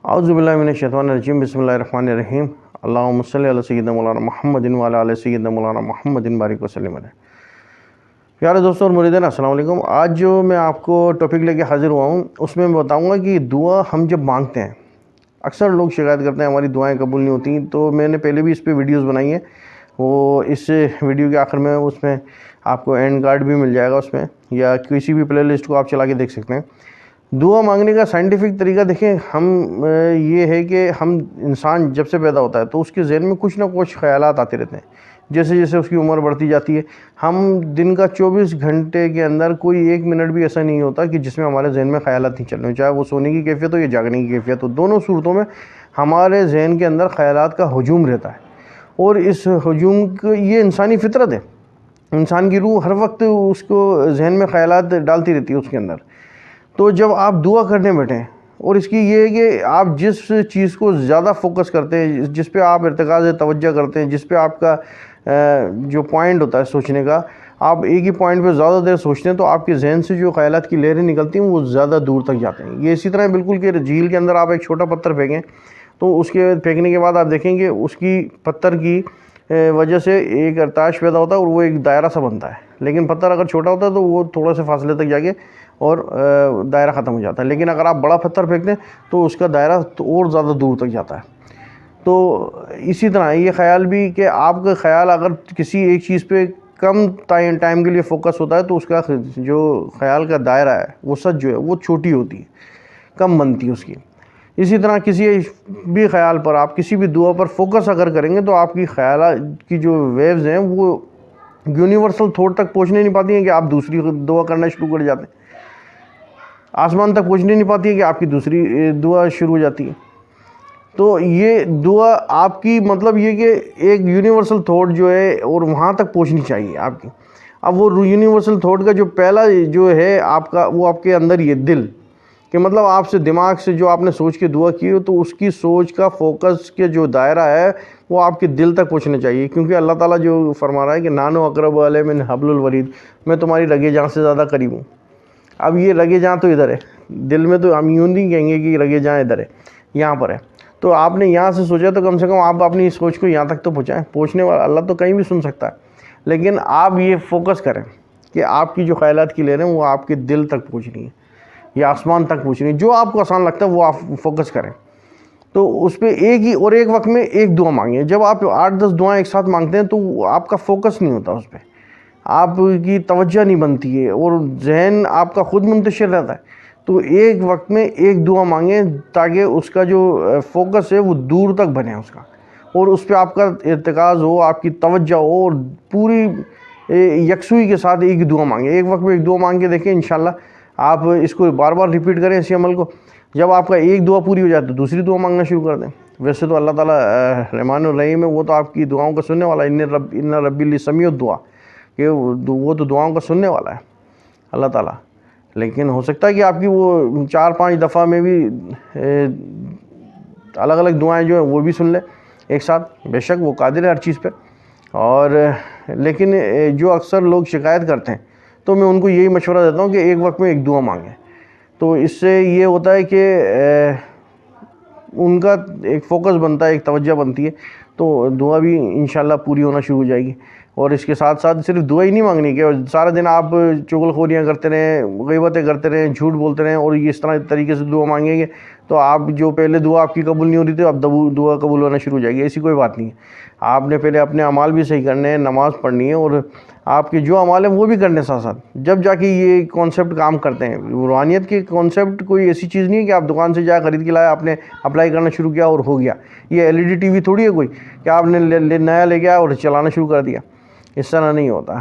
اعوذ باللہ من الشیطان الرجیم بسم اللہ الرحمن الرحیم اللہم صلی علی سیدنا مولانا محمد وعلی آل سیدنا مولانا محمد بارک وسلم علیہ۔ پیارے دوستوں اور مریدین السلام علیکم۔ آج جو میں آپ کو ٹاپک لے کے حاضر ہوا ہوں اس میں بتاؤں گا کہ دعا ہم جب مانگتے ہیں، اکثر لوگ شکایت کرتے ہیں ہماری دعائیں قبول نہیں ہوتی، تو میں نے پہلے بھی اس پہ ویڈیوز بنائی ہیں، وہ اس ویڈیو کے آخر میں اس میں آپ کو اینڈ کارڈ بھی مل جائے گا، اس میں یا کسی بھی پلے لسٹ کو آپ چلا کے دیکھ سکتے ہیں۔ دعا مانگنے کا سائنٹیفک طریقہ دیکھیں، یہ ہے کہ ہم انسان جب سے پیدا ہوتا ہے تو اس کے ذہن میں کچھ نہ کچھ خیالات آتے رہتے ہیں۔ جیسے جیسے اس کی عمر بڑھتی جاتی ہے، ہم دن کا 24 گھنٹے کے اندر کوئی ایک منٹ بھی ایسا نہیں ہوتا کہ جس میں ہمارے ذہن میں خیالات نہیں چل رہے، چاہے وہ سونے کی کیفیت ہو یا جاگنے کی کیفیت ہو، دونوں صورتوں میں ہمارے ذہن کے اندر خیالات کا ہجوم رہتا ہے۔ اور اس ہجوم کو یہ انسانی فطرت ہے، انسان کی روح ہر وقت اس کو ذہن میں خیالات ڈالتی رہتی ہے اس کے اندر۔ تو جب آپ دعا کرنے بیٹھیں، اور اس کی یہ ہے کہ آپ جس چیز کو زیادہ فوکس کرتے ہیں، جس پہ آپ ارتکاز توجہ کرتے ہیں، جس پہ آپ کا جو پوائنٹ ہوتا ہے سوچنے کا، آپ ایک ہی پوائنٹ پہ زیادہ دیر سوچتے ہیں تو آپ کے ذہن سے جو خیالات کی لہریں نکلتی ہیں وہ زیادہ دور تک جاتے ہیں۔ یہ اسی طرح بالکل کہ جھیل کے اندر آپ ایک چھوٹا پتھر پھینکیں تو اس کے پھینکنے کے بعد آپ دیکھیں کہ اس کی پتھر کی وجہ سے ایک ارتعاش پیدا ہوتا ہے اور وہ ایک دائرہ سا بنتا ہے، لیکن پتھر اگر چھوٹا ہوتا ہے تو وہ تھوڑا سے فاصلے تک جا کے اور دائرہ ختم ہو جاتا ہے، لیکن اگر آپ بڑا پتھر پھینکتے ہیں تو اس کا دائرہ اور زیادہ دور تک جاتا ہے۔ تو اسی طرح یہ خیال بھی کہ آپ کا خیال اگر کسی ایک چیز پہ کم ٹائم کے لیے فوکس ہوتا ہے تو اس کا جو خیال کا دائرہ ہے وہ سچ جو ہے وہ چھوٹی ہوتی ہے، کم بنتی ہے اس کی۔ اسی طرح کسی بھی خیال پر، آپ کسی بھی دعا پر فوکس اگر کریں گے تو آپ کی خیالات کی جو ویوز ہیں وہ یونیورسل تھاٹ تک پہنچنے نہیں پاتی ہیں کہ آپ دوسری دعا کرنا شروع کر جاتے ہیں، آسمان تک پہنچنے نہیں پاتی ہے کہ آپ کی دوسری دعا شروع ہو جاتی ہے۔ تو یہ دعا آپ کی مطلب یہ کہ ایک یونیورسل تھاٹ جو ہے اور وہاں تک پہنچنی چاہیے آپ کی۔ اب وہ یونیورسل تھاٹ کا جو پہلا جو ہے آپ کا، وہ آپ کے اندر یہ دل، کہ مطلب آپ سے دماغ سے جو آپ نے سوچ کے دعا کی ہو تو اس کی سوچ کا فوکس کے جو دائرہ ہے وہ آپ کے دل تک پہنچنا چاہیے، کیونکہ اللہ تعالیٰ جو فرما رہا ہے کہ نانو اقرب علیہ من حبل الورید، میں تمہاری رگے جاں سے زیادہ قریب ہوں۔ اب یہ رگے جاں تو ادھر ہے، دل میں تو ہم یوں نہیں کہیں گے کہ رگے جاں ادھر ہے، یہاں پر ہے۔ تو آپ نے یہاں سے سوچا تو کم سے کم آپ اپنی سوچ کو یہاں تک تو پہنچائیں، پہنچنے والا اللہ تو کہیں بھی سن سکتا ہے، لیکن آپ یہ فوکس کریں کہ آپ کی جو خیالات کی لہریں وہ آپ کے دل تک پہنچنی ہے یا آسمان تک پہنچنی ہے، جو آپ کو آسان لگتا ہے وہ آپ فوکس کریں۔ تو اس پہ ایک ہی اور ایک وقت میں ایک دعا مانگیں۔ جب آپ 8-10 دعائیں ایک ساتھ مانگتے ہیں تو آپ کا فوکس نہیں ہوتا اس پہ، آپ کی توجہ نہیں بنتی ہے اور ذہن آپ کا خود منتشر رہتا ہے۔ تو ایک وقت میں ایک دعا مانگیں تاکہ اس کا جو فوکس ہے وہ دور تک بنے اس کا، اور اس پہ آپ کا ارتکاز ہو، آپ کی توجہ ہو، اور پوری یکسوئی کے ساتھ ایک دعا مانگیں۔ ایک وقت میں ایک دعا مانگ کے دیکھیں، انشاءاللہ آپ اس کو بار بار ریپیٹ کریں اسی عمل کو۔ جب آپ کا ایک دعا پوری ہو جائے تو دوسری دعا مانگنا شروع کر دیں۔ ویسے تو اللہ تعالیٰ رحمان الرحیم ہے، وہ تو آپ کی دعاؤں کا سننے والا ہے، ان ربی لسمیع الدعا، کہ وہ تو دعاؤں کا سننے والا ہے اللہ تعالیٰ۔ لیکن ہو سکتا ہے کہ آپ کی وہ 4-5 دفعہ میں بھی الگ الگ دعائیں جو ہیں وہ بھی سن لیں ایک ساتھ، بے شک وہ قادر ہے ہر چیز پہ۔ اور لیکن جو اکثر لوگ شکایت کرتے ہیں تو میں ان کو یہی مشورہ دیتا ہوں کہ ایک وقت میں ایک دعا مانگیں، تو اس سے یہ ہوتا ہے کہ ان کا ایک فوکس بنتا ہے، ایک توجہ بنتی ہے، تو دعا بھی انشاءاللہ پوری ہونا شروع ہو جائے گی۔ اور اس کے ساتھ ساتھ صرف دعا ہی نہیں مانگنی کہ سارا دن آپ چغل خوریاں کرتے رہیں، غیبتیں کرتے رہیں، جھوٹ بولتے رہیں اور اس طرح طریقے سے دعا مانگیں گے تو آپ جو پہلے دعا آپ کی قبول نہیں ہو رہی تھی اب دعا قبول ہونا شروع ہو جائے گی۔ ایسی کوئی بات نہیں ہے، آپ نے پہلے اپنے اعمال بھی صحیح کرنے ہیں، نماز پڑھنی ہے، اور آپ کے جو اعمال ہیں وہ بھی کرنے ساتھ ساتھ، جب جا کے یہ کانسیپٹ کام کرتے ہیں۔ روحانیت کے کانسیپٹ کوئی ایسی چیز نہیں ہے کہ آپ دکان سے جا خرید کے لائے، آپ نے اپلائی کرنا شروع کیا اور ہو گیا۔ یہ LED TV تھوڑی ہے کوئی کہ آپ نے نیا لے کے آیا اور چلانا شروع کر دیا، اس طرح نہیں ہوتا۔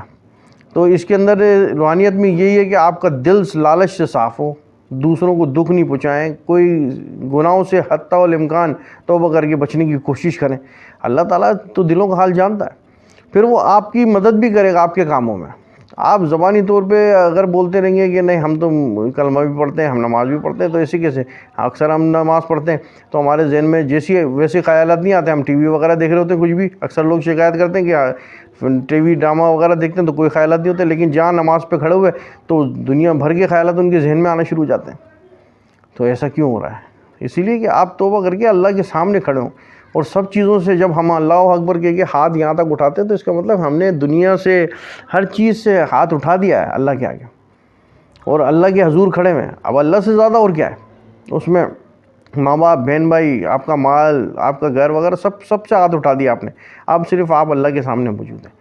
تو اس کے اندر روحانیت میں یہی ہے کہ آپ کا دل لالچ سے صاف ہو، دوسروں کو دکھ نہیں پہنچائیں، کوئی گناہوں سے حتی الامکان توبہ کر کے بچنے کی کوشش کریں۔ اللہ تعالیٰ تو دلوں کا حال جانتا ہے، پھر وہ آپ کی مدد بھی کرے گا آپ کے کاموں میں۔ آپ زبانی طور پہ اگر بولتے رہیں گے کہ نہیں ہم تو کلمہ بھی پڑھتے ہیں، ہم نماز بھی پڑھتے ہیں، تو ایسے کیسے؟ اکثر ہم نماز پڑھتے ہیں تو ہمارے ذہن میں ویسے خیالات نہیں آتے، ہم ٹی وی وغیرہ دیکھ رہے ہوتے ہیں کچھ بھی۔ اکثر لوگ شکایت کرتے ہیں کہ ٹی وی ڈرامہ وغیرہ دیکھتے ہیں تو کوئی خیالات نہیں ہوتے، لیکن جہاں نماز پہ کھڑے ہوئے تو دنیا بھر کے خیالات ان کے ذہن میں آنا شروع ہو جاتے ہیں۔ تو ایسا کیوں ہو رہا ہے؟ اسی لیے کہ آپ توبہ کر کے اللہ کے سامنے کھڑے ہوں، اور سب چیزوں سے جب ہم اللہ اکبر کہہ کے ہاتھ یہاں تک اٹھاتے ہیں تو اس کا مطلب ہم نے دنیا سے ہر چیز سے ہاتھ اٹھا دیا ہے اللہ کے آگے، اور اللہ کے حضور کھڑے ہوئے ہیں۔ اب اللہ سے زیادہ اور کیا ہے؟ اس میں ماں باپ، بہن بھائی، آپ کا مال، آپ کا گھر وغیرہ سب سے ہاتھ اٹھا دیا آپ نے، اب صرف آپ اللہ کے سامنے موجود ہیں۔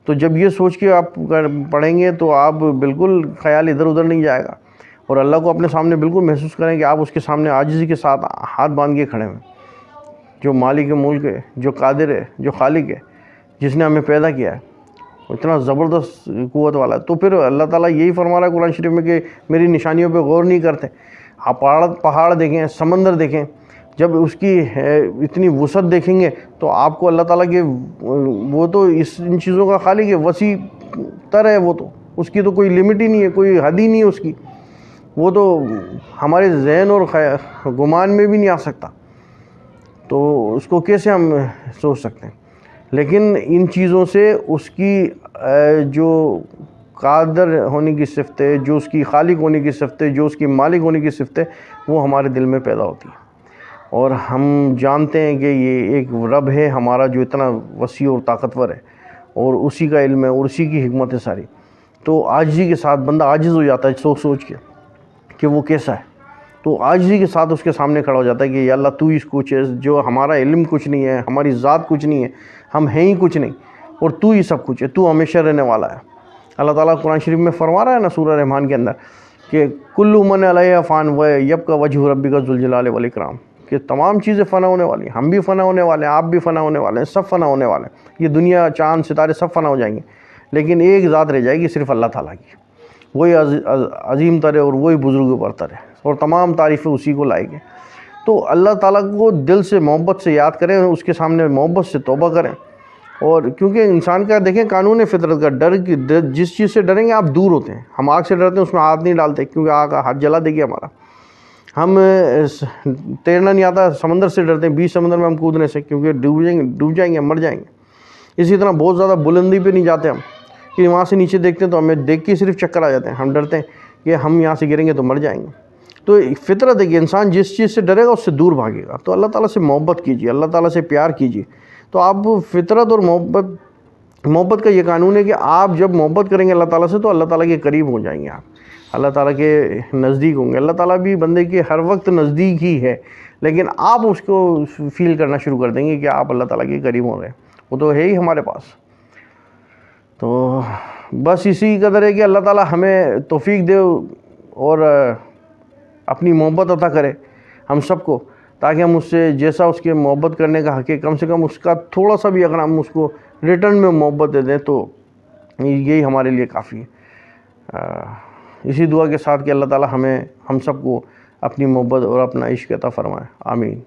تو جب یہ سوچ کے آپ پڑھیں گے تو آپ بالکل خیال ادھر ادھر نہیں جائے گا، اور اللہ کو اپنے سامنے بالکل محسوس کریں کہ آپ اس کے سامنے عاجزی کے ساتھ ہاتھ باندھ کے کھڑے ہیں، جو مالک ملک ہے، جو قادر ہے، جو خالق ہے، جس نے ہمیں پیدا کیا ہے، اتنا زبردست قوت والا ہے۔ تو پھر اللہ تعالیٰ یہی فرما رہا ہے قرآن شریف میں کہ میری نشانیوں پہ غور نہیں کرتے۔ آپ پہاڑ دیکھیں، سمندر دیکھیں، جب اس کی اتنی وسعت دیکھیں گے تو آپ کو اللہ تعالیٰ کے وہ تو ان چیزوں کا خالق ہے، وسیع تر ہے، وہ تو اس کی تو کوئی لمٹ ہی نہیں ہے، کوئی حد ہی نہیں ہے اس کی، وہ تو ہمارے ذہن اور گمان میں بھی نہیں آ سکتا، تو اس کو کیسے ہم سوچ سکتے ہیں؟ لیکن ان چیزوں سے اس کی جو قادر ہونے کی صفت ہے، جو اس کی خالق ہونے کی صفت ہے، جو اس کی مالک ہونے کی صفت ہے، وہ ہمارے دل میں پیدا ہوتی ہے، اور ہم جانتے ہیں کہ یہ ایک رب ہے ہمارا جو اتنا وسیع اور طاقتور ہے، اور اسی کا علم ہے اور اسی کی حکمت ہے ساری۔ تو عاجزی کے ساتھ بندہ عاجز ہو جاتا ہے سوچ کے کہ وہ کیسا ہے، تو عاجزی کے ساتھ اس کے سامنے کھڑا ہو جاتا ہے کہ یا اللہ تو ہی کچھ ہے، جو ہمارا علم کچھ نہیں ہے، ہماری ذات کچھ نہیں ہے، ہم ہیں ہی کچھ نہیں، اور تو ہی سب کچھ ہے، تو ہمیشہ رہنے والا ہے۔ اللہ تعالیٰ قرآن شریف میں فرما رہا ہے نا سورہ رحمان کے اندر کہ کل من علیہ فان یبقی وجہ ربک ذو الجلال والاکرام، کہ تمام چیزیں فنا ہونے والی ہیں، ہم بھی فنا ہونے والے ہیں، آپ بھی فنا ہونے والے ہیں، سب فنا ہونے والے ہیں، یہ دنیا، چاند، ستارے سب فنا ہو جائیں گے، لیکن ایک ذات رہ جائے گی، صرف اللہ تعالیٰ کی، وہی عظیم تر ہے اور وہی بزرگ برتر ہے، اور تمام تعریفیں اسی کو لائیں گے۔ تو اللہ تعالیٰ کو دل سے محبت سے یاد کریں، اس کے سامنے محبت سے توبہ کریں، اور کیونکہ انسان کا دیکھیں قانون فطرت کا ڈر، جس چیز سے ڈریں گے آپ دور ہوتے ہیں۔ ہم آگ سے ڈرتے ہیں، اس میں ہاتھ نہیں ڈالتے کیونکہ آگ ہاتھ جلا دے گی ہمارا۔ ہم تیرنا نہیں آتا، سمندر سے ڈرتے ہیں، 20 سمندر میں ہم کودنے سے، کیونکہ ڈوب جائیں گے، مر جائیں گے۔ اسی طرح بہت زیادہ بلندی پہ نہیں جاتے ہم، کہ وہاں سے نیچے دیکھتے ہیں تو ہمیں دیکھ کے صرف چکر آ جاتے ہیں، ہم ڈرتے ہیں کہ ہم یہاں سے گریں گے تو مر جائیں گے۔ تو فطرت ہے کہ انسان جس چیز سے ڈرے گا اس سے دور بھاگے گا۔ تو اللہ تعالیٰ سے محبت کیجیے، اللہ تعالیٰ سے پیار کیجیے، تو آپ فطرت اور محبت کا یہ قانون ہے کہ آپ جب محبت کریں گے اللہ تعالیٰ سے تو اللہ تعالیٰ کے قریب ہو جائیں گے، آپ اللہ تعالیٰ کے نزدیک ہوں گے۔ اللہ تعالیٰ بھی بندے کے ہر وقت نزدیک ہی ہے، لیکن آپ اس کو فیل کرنا شروع کر دیں گے کہ آپ اللہ تعالیٰ کے قریب ہو رہے ہیں، وہ تو ہے ہی ہمارے پاس۔ تو بس اسی قدر ہے کہ اللہ تعالیٰ ہمیں توفیق دے اور اپنی محبت عطا کرے ہم سب کو، تاکہ ہم اس سے جیسا اس کے محبت کرنے کا حق ہے، کم سے کم اس کا تھوڑا سا بھی اگر ہم اس کو ریٹرن میں محبت دے دیں تو یہی ہمارے لیے کافی ہے۔ اسی دعا کے ساتھ کہ اللہ تعالیٰ ہم سب کو اپنی محبت اور اپنا عشق عطا فرمائے، آمین۔